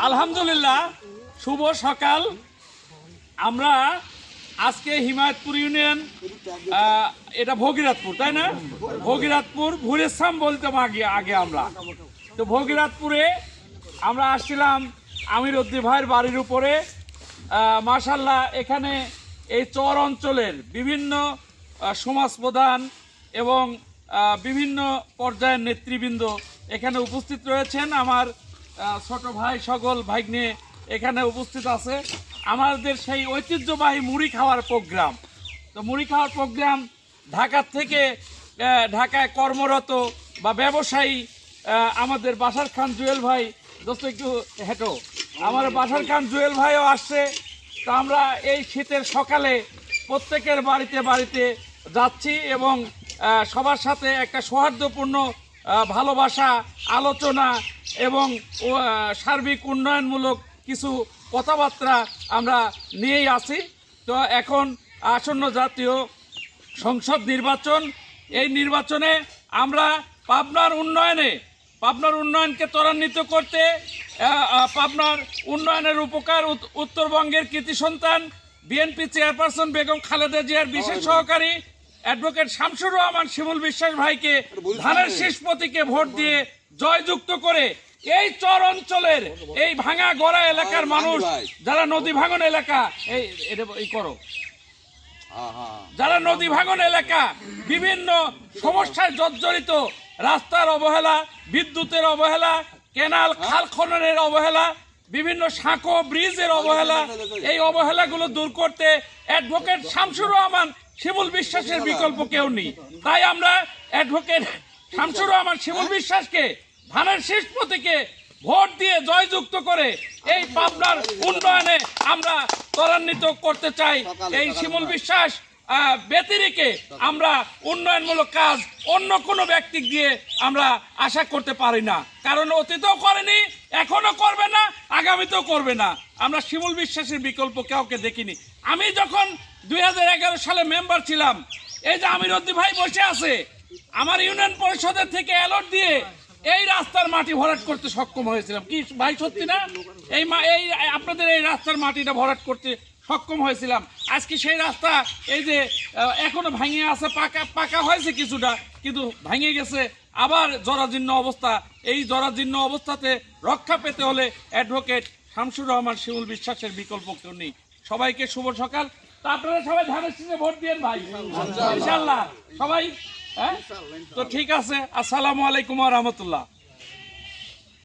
আলহামদুলিল্লাহ, শুভ সকাল। আমরা আজকে হিমায়তপুর ইউনিয়ন, এটা ভগীরথপুর, তাই না? ভগীরথপুর ভুরেসাম বলতাম আগে আমরা। তো ভগীরথপুরে আমরা আসছিলাম আমির উদ্দিন ভাইয়ের বাড়ির উপরে। মাশাআল্লাহ, এখানে এই চর অঞ্চলের বিভিন্ন সমাজ প্রধান এবং বিভিন্ন পর্যায়ের নেতৃবৃন্দ এখানে উপস্থিত রয়েছেন। আমার ছোট ভাই সকল ভাগ্নে এখানে উপস্থিত আছে। আমাদের সেই ঐতিহ্যবাহী মুড়ি খাওয়ার প্রোগ্রাম। তো মুড়ি খাওয়ার প্রোগ্রাম ঢাকার থেকে, ঢাকায় কর্মরত বা ব্যবসায়ী আমাদের বাশার খান জুয়েল ভাই, দোস্ত একটু হেঁটো, আমার বাশার খান জুয়েল ভাইও আসছে। তো আমরা এই শীতের সকালে প্রত্যেকের বাড়িতে বাড়িতে যাচ্ছি এবং সবার সাথে একটা সৌহার্দ্যপূর্ণ ভালোবাসা, আলোচনা এবং সার্বিক উন্নয়নমূলক কিছু কথাবার্তা আমরা নিয়েই আছি। তো এখন আসন্ন জাতীয় সংসদ নির্বাচন, এই নির্বাচনে আমরা পাবনার উন্নয়নকে ত্বরান্বিত করতে, পাবনার উন্নয়নের উপকার উত্তরবঙ্গের কৃতি সন্তান বিএনপি চেয়ারপারসন বেগম খালেদা জিয়ার বিশেষ সহকারী অ্যাডভোকেট শামসুর রহমান শিমুল বিশ্বাস ভাইকে ধানের শীষ প্রতীকে ভোট দিয়ে জয়যুক্ত করে এই চর অঞ্চলের, এই ভাঙা গড়া এলাকার মানুষ যারা নদী ভাঙন এলাকা, যারা নদী ভাঙন এলাকা, বিভিন্ন সমস্যায় জর্জরিত, রাস্তার অবহেলা, বিদ্যুতের অবহেলা, কেনাল খাল খননের অবহেলা, বিভিন্ন সাঁকো ব্রিজের অবহেলা, এই অবহেলাগুলো দূর করতে অ্যাডভোকেট শামসুর রহমান শিমুল বিশ্বাসের বিকল্প কেউ নেই। তাই আমরা অ্যাডভোকেট শামসুর রহমান শিমুল বিশ্বাসকে ধানের শীষ প্রতীকে ভোট দিয়ে জয়যুক্ত করে এই পাবনার উন্নয়নে আমরা ত্বরান্বিত করতে চাই। এই শিমুল বিশ্বাস ব্যতিরেকে আমরা উন্নয়নমূলক কাজ অন্য কোনো ব্যক্তি দিয়ে আমরা আশা করতে পারি না, কারণ অতীতেও করেনি, এখনো করবে না, আগামীতেও করবে না। আমরা শিমুল বিশ্বাসের বিকল্প কাউকে দেখিনি। আমি যখন 2011 সালে মেম্বার ছিলাম, এই যে আমির উদ্দিন ভাই বসে আছে, আমার ইউনিয়ন পরিষদের থেকে অ্যালট দিয়ে এই রাস্তার মাটি ভরাট করতে সক্ষম হয়েছিলাম। কি ভাই, সত্যি না? এই আপনাদের এই রাস্তার মাটিটা ভরাট করতে সক্ষম হয়েছিলাম। আজকে সেই রাস্তা এই যে এখনো ভাঙে আছে, পাকা হয়েছে কিছুটা, কিন্তু ভাঙে গেছে, আবার জরাজীর্ণ অবস্থা। এই জরাজীর্ণ অবস্থাতে রক্ষা পেতে হলে অ্যাডভোকেট শামসুর রহমান শিমুল বিশ্বাসের বিকল্প কেউ নেই। সবাইকে শুভ সকাল। তা আপনারা সবাই ধানের শীষে ভোট দিয়েন ভাই, ইনশাআল্লাহ সবাই। হ্যাঁ, তো ঠিক আছে। আসসালামু আলাইকুম ওয়া রাহমাতুল্লাহ।